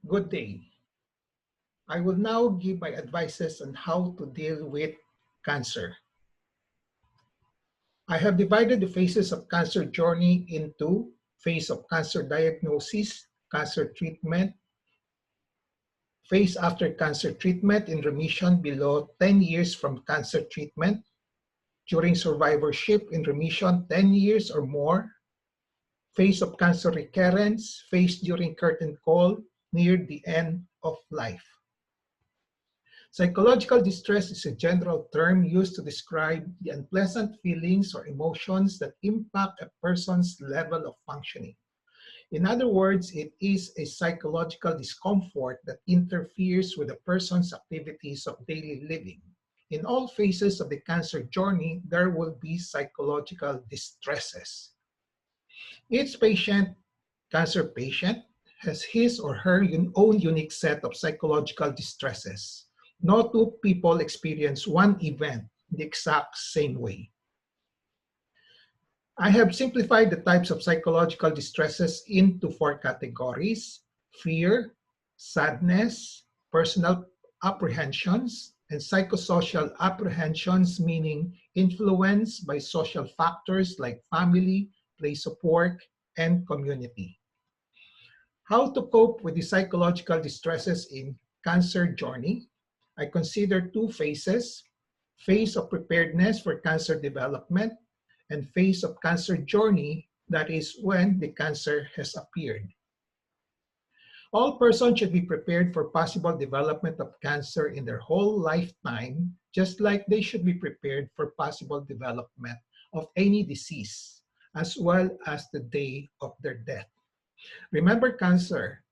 Good day. I will now give my advices on how to deal with cancer. I have divided the phases of cancer journey into phase of cancer diagnosis, cancer treatment, phase after cancer treatment in remission below 10 years from cancer treatment, during survivorship in remission 10 years or more, phase of cancer recurrence, phase during curtain call near the end of life. Psychological distress is a general term used to describe the unpleasant feelings or emotions that impact a person's level of functioning. In other words, it is a psychological discomfort that interferes with a person's activities of daily living. In all phases of the cancer journey, there will be psychological distresses. Each cancer patient, has his or her own unique set of psychological distresses. No two people experience one event the exact same way. I have simplified the types of psychological distresses into 4 categories: fear, sadness, personal apprehensions, and psychosocial apprehensions, meaning influenced by social factors like family, place of work, and community. How to cope with the psychological distresses in cancer journey? I consider 2 phases: phase of preparedness for cancer development and phase of cancer journey, that is when the cancer has appeared. All persons should be prepared for possible development of cancer in their whole lifetime, just like they should be prepared for possible development of any disease, as well as the day of their death. Remember, cancer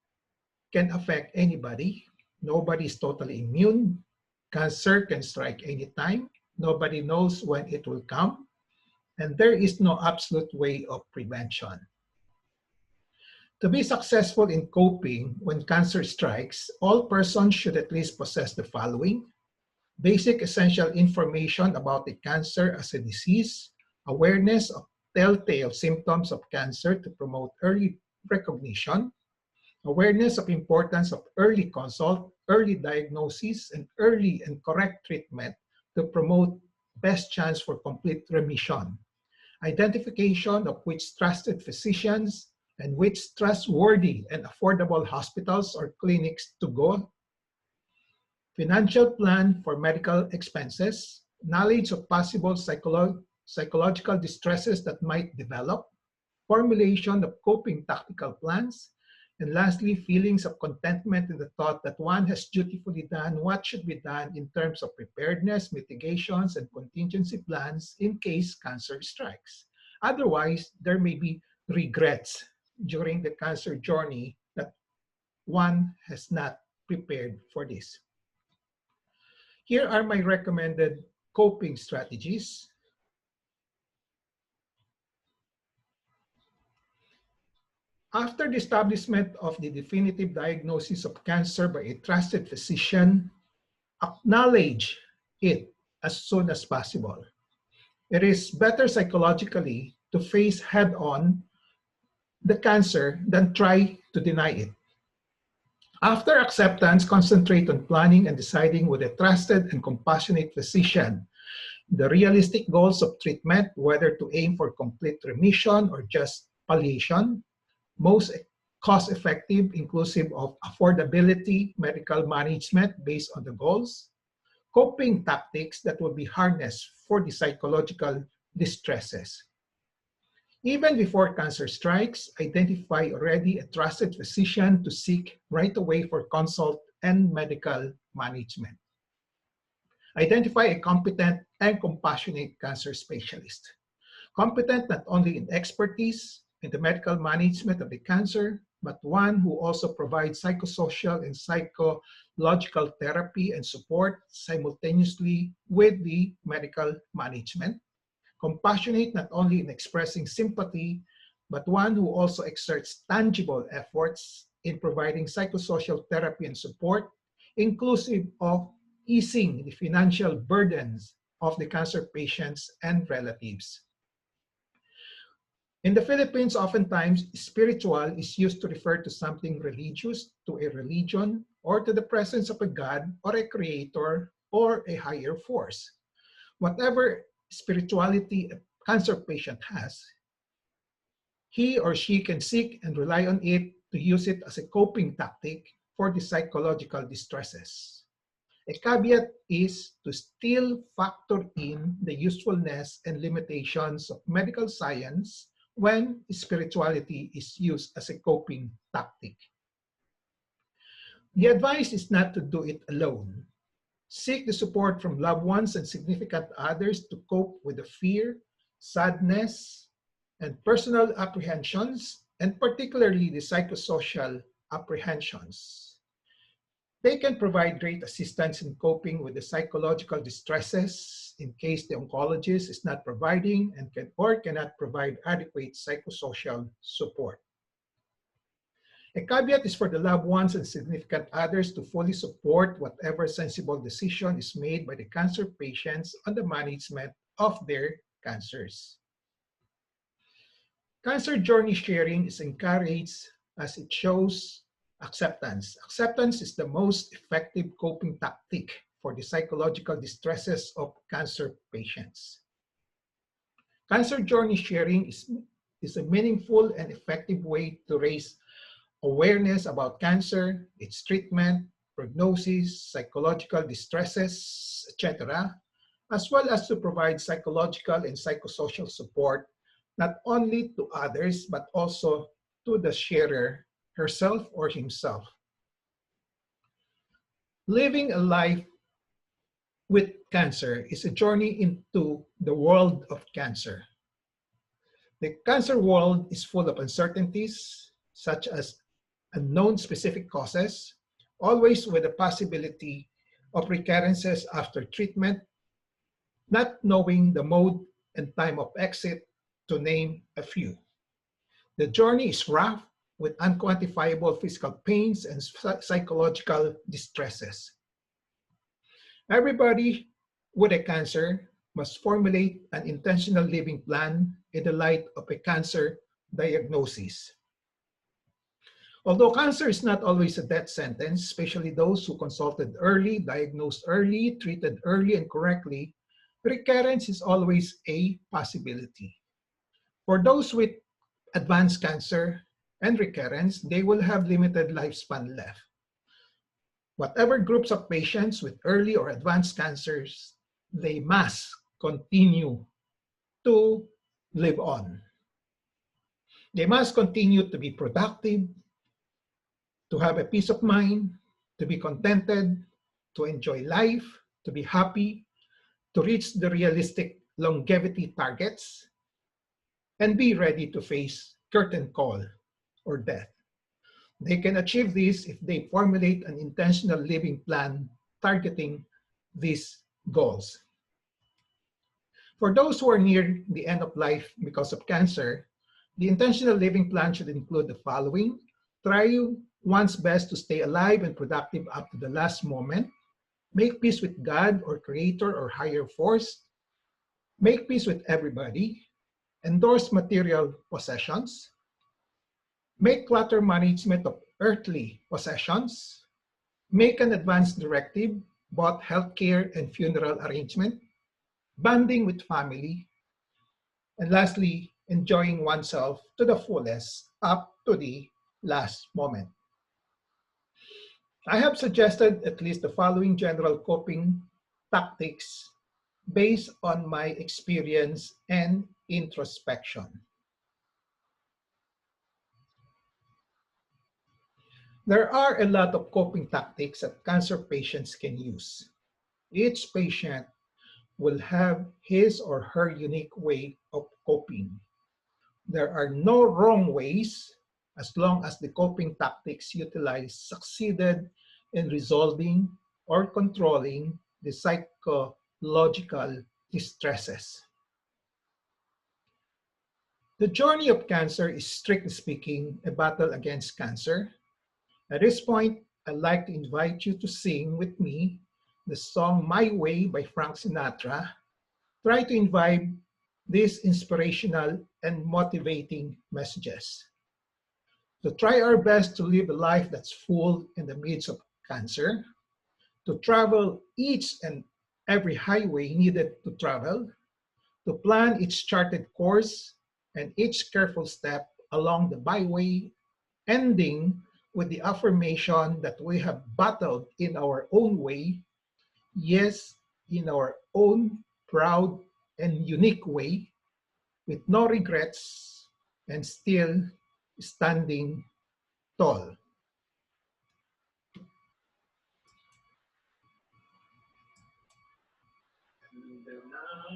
can affect anybody. Nobody is totally immune. Cancer can strike anytime. Nobody knows when it will come. And there is no absolute way of prevention. To be successful in coping when cancer strikes, all persons should at least possess the following: basic essential information about the cancer as a disease, awareness of telltale symptoms of cancer to promote early recognition, awareness of importance of early consult, early diagnosis, and early and correct treatment to promote best chance for complete remission, identification of which trusted physicians and which trustworthy and affordable hospitals or clinics to go, financial plan for medical expenses, knowledge of possible psychological distresses that might develop, formulation of coping tactical plans, and lastly, feelings of contentment in the thought that one has dutifully done what should be done in terms of preparedness, mitigations, and contingency plans in case cancer strikes. Otherwise, there may be regrets during the cancer journey that one has not prepared for this. Here are my recommended coping strategies. After the establishment of the definitive diagnosis of cancer by a trusted physician, acknowledge it as soon as possible. It is better psychologically to face head-on the cancer than try to deny it. After acceptance, concentrate on planning and deciding with a trusted and compassionate physician the realistic goals of treatment, whether to aim for complete remission or just palliation, most cost-effective, inclusive of affordability, medical management based on the goals, coping tactics that will be harnessed for the psychological distresses. Even before cancer strikes, identify already a trusted physician to seek right away for consult and medical management. Identify a competent and compassionate cancer specialist. Competent not only in expertise in the medical management of the cancer, but one who also provides psychosocial and psychological therapy and support simultaneously with the medical management. Compassionate not only in expressing sympathy, but one who also exerts tangible efforts in providing psychosocial therapy and support, inclusive of easing the financial burdens of the cancer patients and relatives. In the Philippines, oftentimes, spiritual is used to refer to something religious, to a religion, or to the presence of a god or a creator or a higher force. Whatever spirituality a cancer patient has, he or she can seek and rely on it to use it as a coping tactic for the psychological distresses. A caveat is to still factor in the usefulness and limitations of medical science when spirituality is used as a coping tactic. The advice is not to do it alone. Seek the support from loved ones and significant others to cope with the fear, sadness, and personal apprehensions, and particularly the psychosocial apprehensions. They can provide great assistance in coping with the psychological distresses in case the oncologist is not providing and cannot provide adequate psychosocial support. A caveat is for the loved ones and significant others to fully support whatever sensible decision is made by the cancer patients on the management of their cancers. Cancer journey sharing is encouraged as it shows acceptance. Acceptance is the most effective coping tactic for the psychological distresses of cancer patients. Cancer journey sharing is a meaningful and effective way to raise awareness about cancer, its treatment, prognosis, psychological distresses, etc., as well as to provide psychological and psychosocial support not only to others but also to the sharer herself or himself. Living a life with cancer is a journey into the world of cancer. The cancer world is full of uncertainties, such as unknown specific causes, always with the possibility of recurrences after treatment, not knowing the mode and time of exit, to name a few. The journey is rough with unquantifiable physical pains and psychological distresses. Everybody with a cancer must formulate an intentional living plan in the light of a cancer diagnosis. Although cancer is not always a death sentence, especially those who consulted early, diagnosed early, treated early and correctly, recurrence is always a possibility. For those with advanced cancer and recurrence, they will have limited lifespan left. Whatever groups of patients with early or advanced cancers, they must continue to live on. They must continue to be productive, to have a peace of mind, to be contented, to enjoy life, to be happy, to reach the realistic longevity targets, and be ready to face curtain call or death. They can achieve this if they formulate an intentional living plan targeting these goals. For those who are near the end of life because of cancer, the intentional living plan should include the following. Try one's best to stay alive and productive up to the last moment. Make peace with God or Creator or higher force. Make peace with everybody. Endorse material possessions. Make clutter management of earthly possessions. Make an advance directive, both healthcare and funeral arrangement. Bonding with family. And lastly, enjoying oneself to the fullest up to the last moment. I have suggested at least the following general coping tactics based on my experience and introspection. There are a lot of coping tactics that cancer patients can use. Each patient will have his or her unique way of coping. There are no wrong ways as long as the coping tactics utilized succeeded in resolving or controlling the psychological distresses. The journey of cancer is, strictly speaking, a battle against cancer. At this point, I'd like to invite you to sing with me the song My Way by Frank Sinatra. Try to imbibe these inspirational and motivating messages. To try our best to live a life that's full in the midst of cancer, to travel each and every highway needed to travel, to plan each charted course and each careful step along the byway, ending with the affirmation that we have battled in our own way, yes, in our own proud and unique way, with no regrets and still standing tall. And now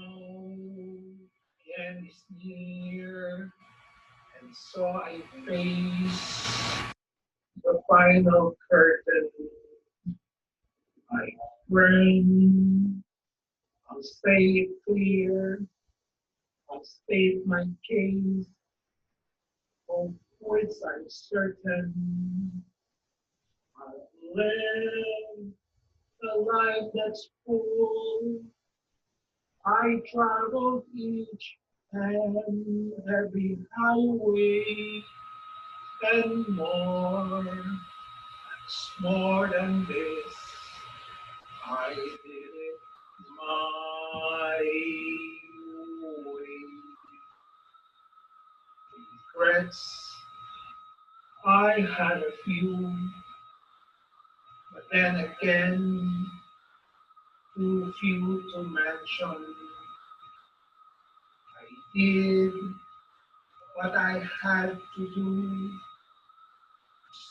the end is near, and so I face the final curtain. My friend, I'll say it clear, I'll state my case, of which I'm certain. I'll live a life that's full. I traveled each and every highway and more than this. I did it my way. Regrets, I had a few, but then again, too few to mention. I did what I had to do,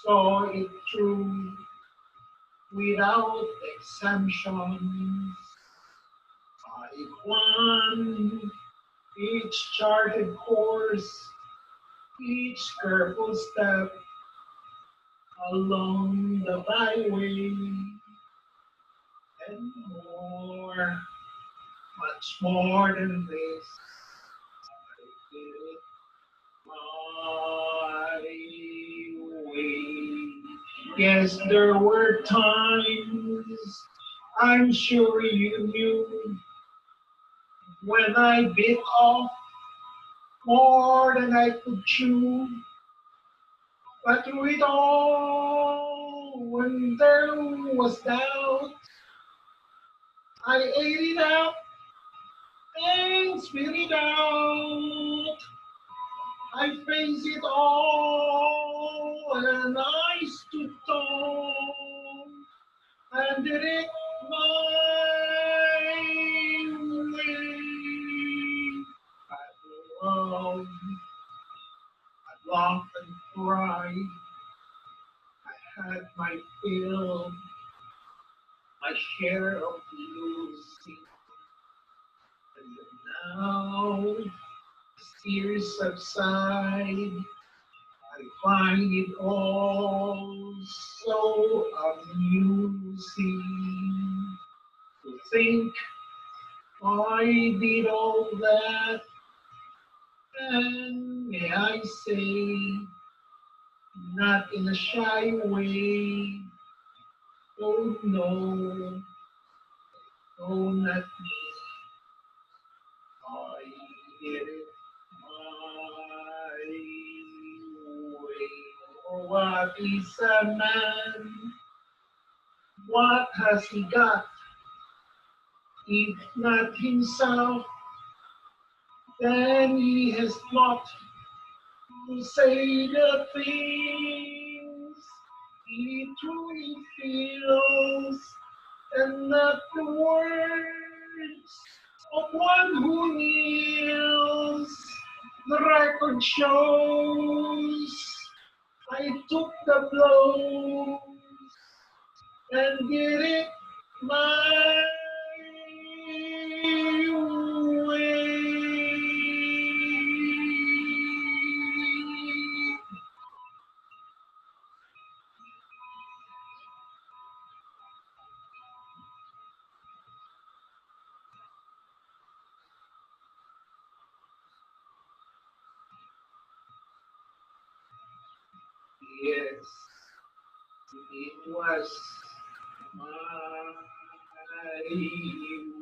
saw it through without exemptions. I won each charted course, each careful step along the byway, and more, much more than this. I did it my way. Yes, there were times I'm sure you knew when I bit off more than I could chew. But through it all, when there was doubt, I ate it up and spit it out. I faced it all and I stood tall and did it my way. I loved, I laughed and cried. I had my fill, my share of losing. And now tears subside. I find it all so amusing to think I did all that, and may I say, not in a shy way. Oh no, no, not me. I did it my way. Oh, what is a man? What has he got? If not himself, then he has not to say the things he truly feels, and not the words of one who kneels. The record shows I took the blows and did it my way. Yes, it was my way.